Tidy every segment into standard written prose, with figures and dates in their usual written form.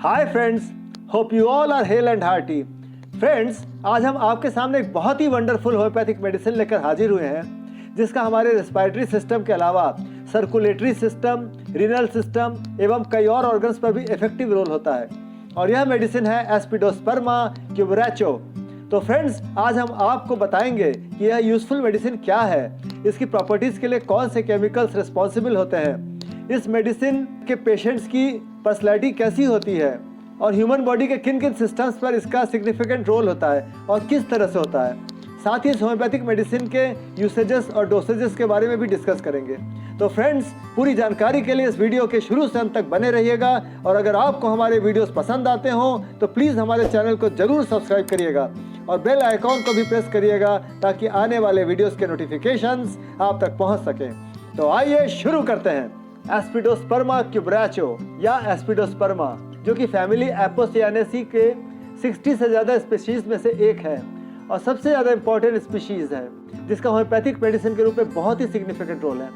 Hi friends, hope you all are hale and hearty. Friends, आज हम आपके सामने एक बहुत ही वंडरफुल होम्योपैथिक मेडिसिन लेकर हाजिर हुए हैं जिसका हमारे रेस्पिरेटरी सिस्टम के अलावा सर्कुलेटरी सिस्टम, रीनल सिस्टम एवं कई और ऑर्गन्स पर भी इफेक्टिव रोल होता है और यह मेडिसिन है एस्पिडोस्पर्मा क्यूबरैचो। तो फ्रेंड्स, आज हम आपको बताएंगे कि यह यूजफुल मेडिसिन क्या है, इसकी प्रॉपर्टीज के लिए कौन से केमिकल्स रिस्पॉन्सिबल होते हैं, इस मेडिसिन के पेशेंट्स की पर्सनैलिटी कैसी होती है और ह्यूमन बॉडी के किन किन सिस्टम्स पर इसका सिग्निफिकेंट रोल होता है और किस तरह से होता है। साथ ही इस होम्योपैथिक मेडिसिन के यूसेजेस और डोसेजेस के बारे में भी डिस्कस करेंगे। तो फ्रेंड्स, पूरी जानकारी के लिए इस वीडियो के शुरू से अंत तक बने रहिएगा और अगर आपको हमारे वीडियोस पसंद आते हों तो प्लीज़ हमारे चैनल को जरूर सब्सक्राइब करिएगा और बेल आइकॉन को भी प्रेस करिएगा ताकि आने वाले वीडियोस के नोटिफिकेशंस आप तक पहुंच सकें। तो आइए शुरू करते हैं। एस्पिडोस्पर्मा क्यूबरैचो या एस्पिडोस्पर्मा, जो कि फैमिली एपोसियानेसी के 60 से ज़्यादा स्पीशीज में से एक है और सबसे ज़्यादा इंपॉर्टेंट स्पीशीज है जिसका होम्योपैथिक मेडिसिन के रूप में बहुत ही सिग्निफिकेंट रोल है।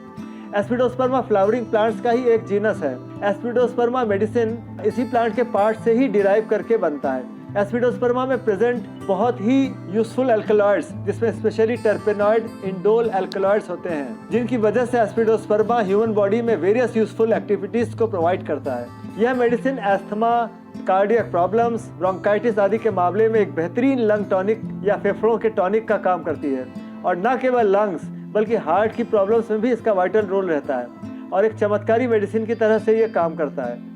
एस्पिडोस्पर्मा फ्लावरिंग प्लांट्स का ही एक जीनस है। एस्पिडोस्पर्मा मेडिसिन इसी प्लांट के पार्ट से ही डिराइव करके बनता है। एस्पिडोस्पर्मा में प्रेजेंट बहुत ही यूजफुल एल्कलॉइड्स, जिसमें स्पेशली टर्पेनॉइड इंडोल एल्कलॉइड्स होते हैं, जिनकी वजह से एस्पिडोस्पर्मा ह्यूमन बॉडी में वेरियस यूजफुल एक्टिविटीज को प्रोवाइड करता है। यह medicine asthma, cardiac problems, bronchitis आदि के मामले में एक बेहतरीन लंग टॉनिक या फेफड़ों के टॉनिक का काम करती है और न केवल लंग्स बल्कि हार्ट की प्रॉब्लम्स में भी इसका वाइटल रोल रहता है और एक चमत्कारी मेडिसिन की तरह से ये काम करता है।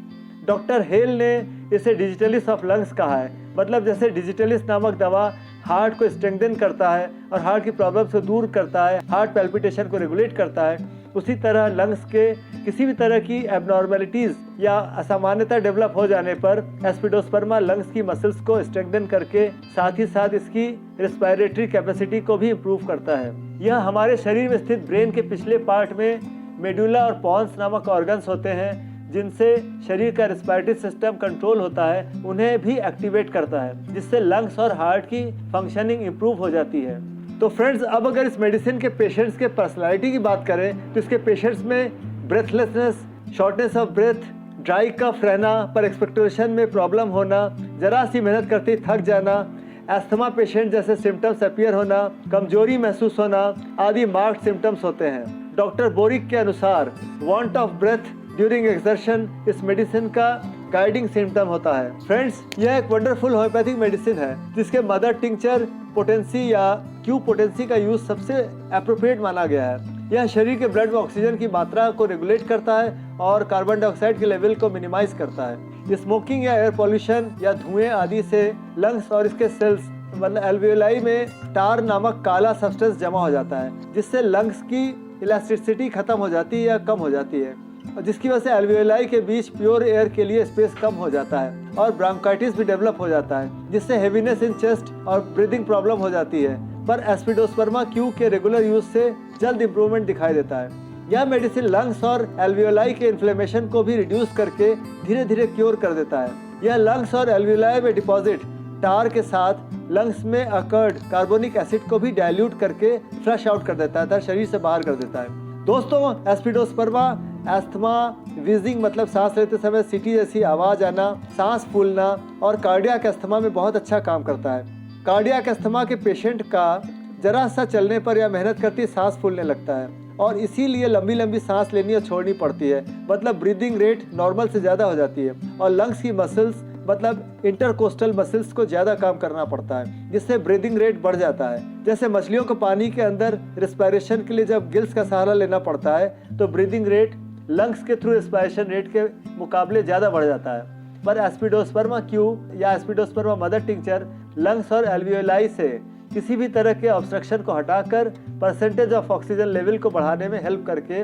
डॉक्टर हेल ने इसे डिजिटलिस ऑफ लंग्स कहा है, मतलब जैसे डिजिटलिस नामक दवा हार्ट को स्ट्रेंथन करता है और हार्ट की प्रॉब्लम्स को दूर करता है, हार्ट पैल्पिटेशन को रेगुलेट करता है, उसी तरह लंग्स के किसी भी तरह की एबनॉर्मेलिटीज़ या असामान्यता डेवलप हो जाने पर एस्पिडोस्पर्मा लंग्स की मसल्स को स्ट्रेंथन करके साथ ही साथ इसकी रेस्पिरेटरी कैपेसिटी को भी इम्प्रूव करता है। यह हमारे शरीर में स्थित ब्रेन के पिछले पार्ट में मेडुला और पॉन्स नामक ऑर्गन्स होते हैं जिनसे शरीर का रेस्पिरेटरी सिस्टम कंट्रोल होता है, उन्हें भी एक्टिवेट करता है, जिससे लंग्स और हार्ट की फंक्शनिंग इंप्रूव हो जाती है। तो फ्रेंड्स, अब अगर इस मेडिसिन के पेशेंट्स के पर्सनालिटी की बात करें तो इसके पेशेंट्स में breathlessness, shortness of breath, dry cough रहना, पर एक्सपेक्टोरेशन में प्रॉब्लम होना, जरा सी मेहनत करते थक जाना, एस्थमा पेशेंट जैसे सिम्टम्स अपीयर होना, कमजोरी महसूस होना आदि मार्क्ड सिम्टम्स होते हैं। डॉक्टर बोरिक के अनुसार want of breath during exertion इस मेडिसिन का गाइडिंग सिम्टम होता है। फ्रेंड्स, यह एक वंडरफुल होम्योपैथिक मेडिसिन है जिसके मदर टिंचर पोटेंसी या क्यू पोटेंसी का यूज सबसे एप्रोप्रिएट माना गया है। यह शरीर के ब्लड में ऑक्सीजन की मात्रा को रेगुलेट करता है और कार्बन डाइऑक्साइड के लेवल को मिनिमाइज करता है। स्मोकिंग या एयर पॉल्यूशन या धुएं आदि से लंग्स और इसके सेल्स मतलब एल्वियोलाई में टार नामक काला सब्सटेंस जमा हो जाता है, जिससे लंग्स की इलास्टिसिटी खत्म हो जाती है या कम हो जाती है और जिसकी वजह से एल्वियोलाई के बीच प्योर एयर के लिए स्पेस कम हो जाता है और ब्रोंकाइटिस भी डेवलप हो जाता है, जिससे हेवीनेस इन चेस्ट और ब्रीदिंग प्रॉब्लम हो जाती है। पर एस्पिडोस्पर्मा क्यू के रेगुलर यूज से जल्द इंप्रूवमेंट दिखाई देता है। यह मेडिसिन लंग्स और एल्वियोलाई के इन्फ्लेमेशन को भी रिड्यूस करके धीरे धीरे क्योर कर देता है। यह लंग्स और एल्वियोलाई में डिपॉजिट टार के साथ लंग्स में अकर्ड कार्बोनिक एसिड को भी डाइल्यूट करके फ्लश आउट कर देता है, शरीर से बाहर कर देता है। दोस्तों, एस्पिडोस्पर्मा एस्थमा, वीजिंग मतलब सांस लेते समय सीटी जैसी आवाज़ आना, सांस फूलना और कार्डियक एस्थमा में बहुत अच्छा काम करता है। कार्डियक एस्थमा के पेशेंट का जरा सा चलने पर या मेहनत करती सांस फूलने लगता है और इसीलिए लंबी लंबी सांस लेनी और छोड़नी पड़ती है, मतलब ब्रीदिंग रेट नॉर्मल से ज़्यादा हो जाती है और लंग्स की मसल्स मतलब इंटरकोस्टल मसल्स को ज़्यादा काम करना पड़ता है, जिससे ब्रीदिंग रेट बढ़ जाता है। जैसे मछलियों को पानी के अंदर रेस्पिरेशन के लिए जब गिल्स का सहारा लेना पड़ता है तो ब्रीदिंग रेट लंग्स के थ्रू रेस्पिरेशन रेट के मुकाबले ज़्यादा बढ़ जाता है। पर एस्पिडोस्पर्मा क्यू या एस्पिडोस्पर्मा मदर टिंचर लंग्स और एल्वियोलाई से किसी भी तरह के ऑब्स्ट्रक्शन को हटाकर परसेंटेज ऑफ ऑक्सीजन लेवल को बढ़ाने में हेल्प करके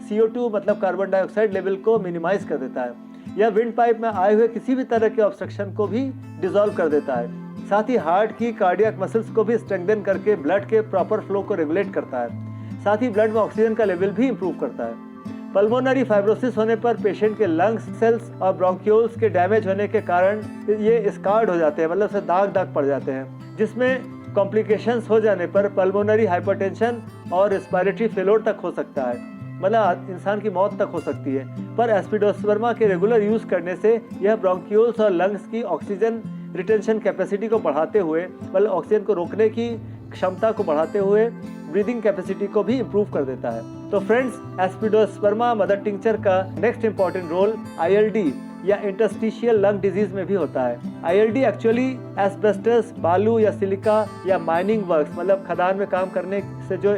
CO2 मतलब कार्बन डाइऑक्साइड लेवल को मिनिमाइज कर देता है। यह विंड पाइप में आए हुए किसी भी तरह के ऑब्स्ट्रक्शन को भी डिसॉल्व कर देता है। साथ ही हार्ट की कार्डियक मसल्स को भी स्ट्रेंथन करके ब्लड के प्रॉपर फ्लो को रेगुलेट करता है। साथ ही ब्लड में ऑक्सीजन का लेवल भी इंप्रूव करता है। पल्मोनरी फाइब्रोसिस होने पर पेशेंट के लंग्स, सेल्स और ब्रोंक्यूल्स के डैमेज होने के कारण ये स्कार्ड हो जाते हैं, मतलब से दाग दाग पड़ जाते हैं, जिसमें कॉम्प्लिकेशंस हो जाने पर पल्मोनरी हाइपरटेंशन और रेस्पिरेटरी फेलोर तक हो सकता है। मतलब इंसान की मौत तक हो सकती है। पर एस्पिडोस्पर्मा के रेगुलर यूज करने से यह ब्रोंकियोल्स और लंग्स की ऑक्सीजन रिटेंशन कैपेसिटी को बढ़ाते हुए, मतलब ऑक्सीजन को रोकने की क्षमता को बढ़ाते हुए ब्रीदिंग कैपेसिटी को भी इम्प्रूव कर देता है। तो फ्रेंड्स, एस्पिडोस्पर्मा मदर टिंचर का नेक्स्ट इंपॉर्टेंट रोल ILD या इंटरस्टिशियल लंग डिजीज में भी होता है। ILD एक्चुअली एस्बेस्टस, बालू या सिलिका या माइनिंग वर्क्स, मतलब खदान में काम करने से जो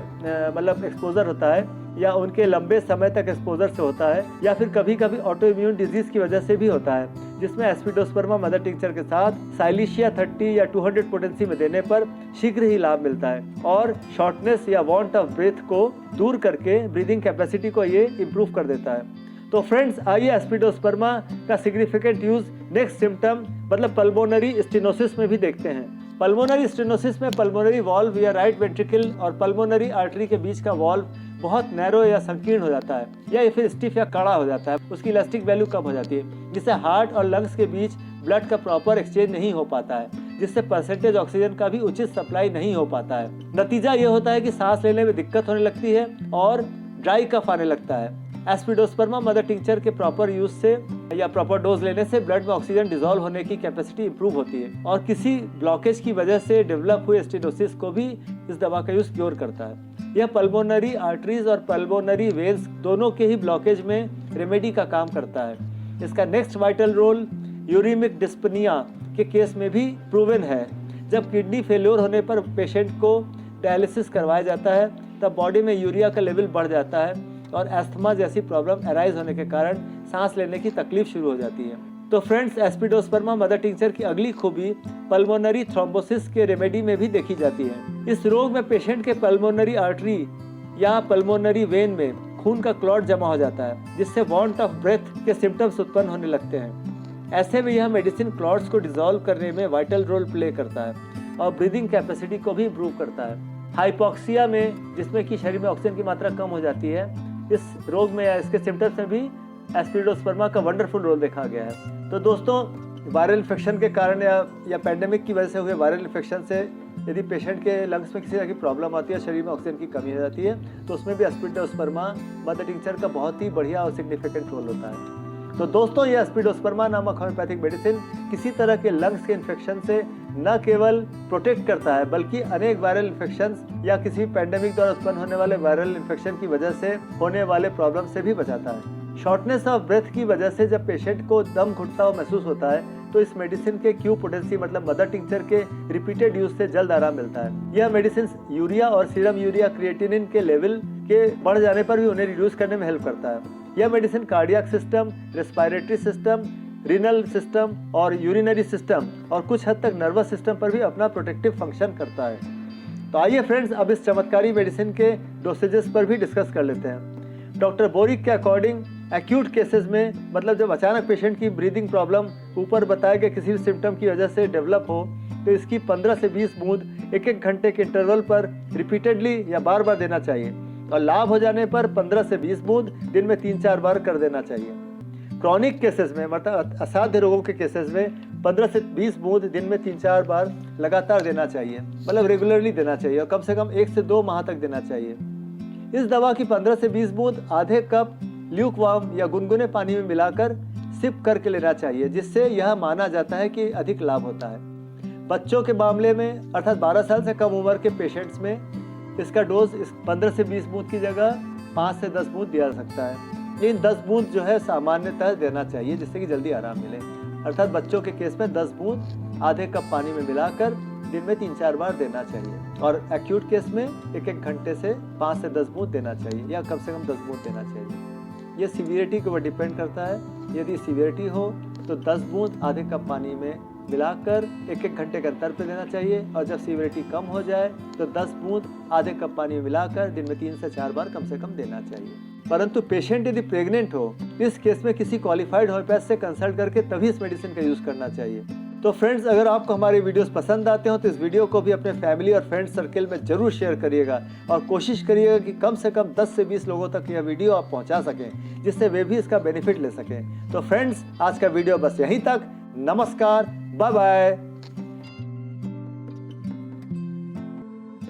मतलब एक्सपोजर होता है या उनके लंबे समय तक एक्सपोजर से होता है, या फिर कभी कभी ऑटो इम्यून डिजीज की वजह से भी होता है, जिसमें एस्पिडोस्पर्मा मदर टिंचर के साथ साइलिशिया 30 या 200 पोटेंसी में देने पर शीघ्र ही लाभ मिलता है और शॉर्टनेस या वांट ऑफ ब्रेथ को दूर करके ब्रीदिंग कैपेसिटी को ये इम्प्रूव कर देता है। तो फ्रेंड्स, आइए एस्पिडोस्पर्मा का सिग्निफिकेंट यूज नेक्स्ट सिम्टम मतलब पल्मोनरी स्टेनोसिस में भी देखते हैं। पल्मोनरी स्टेनोसिस में पल्मोनरी वॉल्व या राइट वेंट्रिकल और पल्मोनरी आर्टरी के बीच का वॉल्व बहुत नैरो या संकीर्ण हो जाता है या फिर स्टिफ या कड़ा हो जाता है, उसकी इलास्टिक वैल्यू कम हो जाती है, जिससे हार्ट और लंग्स के बीच ब्लड का प्रॉपर एक्सचेंज नहीं हो पाता है, जिससे परसेंटेज ऑक्सीजन का भी उचित सप्लाई नहीं हो पाता है। नतीजा ये होता है कि सांस लेने में दिक्कत होने लगती है और ड्राई कफ आने लगता है। एस्पिडोस्पर्मा मदर टिंचर के प्रॉपर यूज से या प्रॉपर डोज लेने से ब्लड में ऑक्सीजन डिसॉल्व होने की कैपेसिटी इंप्रूव होती है और किसी ब्लॉकेज की वजह से डेवलप हुए स्टेनोसिस को भी इस दवा का यूज क्योर करता है। यह पल्मोनरी आर्टरीज और पल्मोनरी वेन्स दोनों के ही ब्लॉकेज में रेमेडी का काम करता है। इसका next vital role uremic dyspnoea के केस में भी प्रूवन है। जब किडनी फेल्योर होने पर पेशेंट को डायलिसिस करवाया जाता है तब बॉडी में यूरिया का लेवल बढ़ जाता है और एस्थमा जैसी प्रॉब्लम अराइज होने के कारण सांस लेने की तकलीफ शुरू हो जाती है। तो फ्रेंड्स, एस्पिडोस्पर्मा मदर टिंचर की अगली खूबी पल्मोनरी थ्रोम्बोसिस के रेमेडी में भी देखी जाती है। इस रोग में पेशेंट के पल्मोनरी आर्टरी या पल्मोनरी वेन में खून का क्लॉट जमा हो जाता है, जिससे वांट ऑफ ब्रेथ के सिम्टम्स उत्पन्न होने लगते हैं। ऐसे में यह मेडिसिन क्लॉट्स को डिसॉल्व करने में वाइटल रोल प्ले करता है और ब्रीदिंग कैपेसिटी को भी इम्प्रूव करता है। हाइपोक्सिया में, जिसमें कि शरीर में ऑक्सीजन की मात्रा कम हो जाती है, इस रोग में या इसके सिम्टम्स में भी एस्पिडोस्पर्मा का वंडरफुल रोल देखा गया है। तो दोस्तों, वायरल इन्फेक्शन के कारण या पैंडेमिक की वजह से हुए वायरल इन्फेक्शन से यदि पेशेंट के लंग्स में किसी तरह की प्रॉब्लम आती है, शरीर में ऑक्सीजन की कमी हो जाती है, तो उसमें भी एस्पिडोस्पर्मा मदर टिंचर का बहुत ही बढ़िया और सिग्निफिकेंट रोल होता है। तो दोस्तों, ये एस्पिडोस्पर्मा नामक होम्योपैथिक मेडिसिन किसी तरह के लंग्स के इन्फेक्शन से न केवल प्रोटेक्ट करता है बल्कि अनेक वायरल इन्फेक्शंस या किसी पैंडेमिक द्वारा उत्पन्न होने वाले वायरल इन्फेक्शन की वजह से होने वाले प्रॉब्लम से भी बचाता है। शॉर्टनेस ऑफ ब्रेथ की वजह से जब पेशेंट को दम घुटता हुआ महसूस होता है तो इस मेडिसिन के क्यू पोटेंसी मतलब मदर टिंचर के रिपीटेड यूज से जल्द आराम मिलता है। यह मेडिसिन यूरिया और सीरम यूरिया क्रिएटिनिन के लेवल के बढ़ जाने पर भी उन्हें रिड्यूस करने में हेल्प करता है। यह medicine cardiac system, respiratory system, renal system और यूरिनरी सिस्टम और कुछ हद तक नर्वस सिस्टम पर भी अपना प्रोटेक्टिव फंक्शन करता है। तो आइए फ्रेंड्स, अब इस चमत्कारी मेडिसिन के डोसेजेस पर भी डिस्कस कर लेते हैं। डॉक्टर बोरिक के अकॉर्डिंग एक्यूट केसेस में, मतलब जब अचानक पेशेंट की ब्रीदिंग प्रॉब्लम ऊपर बताए गए किसी भी सिम्टम की वजह से डेवलप हो, तो इसकी 15 से 20 बूंद एक घंटे के इंटरवल पर रिपीटेडली या बार बार देना चाहिए और लाभ हो जाने पर 15 से 20 बूंद दिन में 3-4 बार कर देना चाहिए। क्रॉनिक केसेस में, मतलब असाध्य रोगों के केसेस में 15 से 20 बूंद दिन में 3-4 बार लगातार देना चाहिए, मतलब रेगुलरली देना चाहिए और कम से कम 1 से 2 माह तक देना चाहिए। इस दवा की 15 से 20 बूंद आधे कप ल्यूक वार्म या गुनगुने पानी में मिलाकर सिप करके लेना चाहिए, जिससे यह माना जाता है कि अधिक लाभ होता है। बच्चों के मामले में, अर्थात 12 साल से कम उम्र के पेशेंट्स में इसका डोज 15 से 20 बूंद की जगह 5 से 10 बूंद दिया जा सकता है। इन 10 बूंद जो है सामान्यतः देना चाहिए जिससे कि जल्दी आराम मिले। अर्थात बच्चों के केस में 10 बूंद आधे कप पानी में मिलाकर दिन में 3-4 बार देना चाहिए और एक्यूट केस में 1-1 घंटे से 5 से 10 बूंद देना चाहिए या कम से कम 10 बूंद देना चाहिए। ये सीवियरिटी के ऊपर डिपेंड करता है। यदि सीवियरिटी हो तो 10 बूंद आधे कप पानी में मिलाकर 1-1 घंटे के अंतर पे देना चाहिए और जब सीवियरिटी कम हो जाए तो 10 बूंद आधे कप पानी में मिलाकर दिन में 3 से 4 बार कम से कम देना चाहिए। परंतु पेशेंट यदि प्रेग्नेंट हो, इस केस में किसी क्वालिफाइड होम्योपैथ से कंसल्ट करके तभी इस मेडिसिन का यूज करना चाहिए। तो फ्रेंड्स, अगर आपको हमारे वीडियोस पसंद आते हो तो इस वीडियो को भी अपने फैमिली और फ्रेंड्स सर्किल में जरूर शेयर करिएगा और कोशिश करिएगा कि कम से कम 10 से 20 लोगों तक यह वीडियो आप पहुंचा सकें, जिससे वे भी इसका बेनिफिट ले सकें। तो फ्रेंड्स, आज का वीडियो बस यहीं तक। नमस्कार, बाय बाय।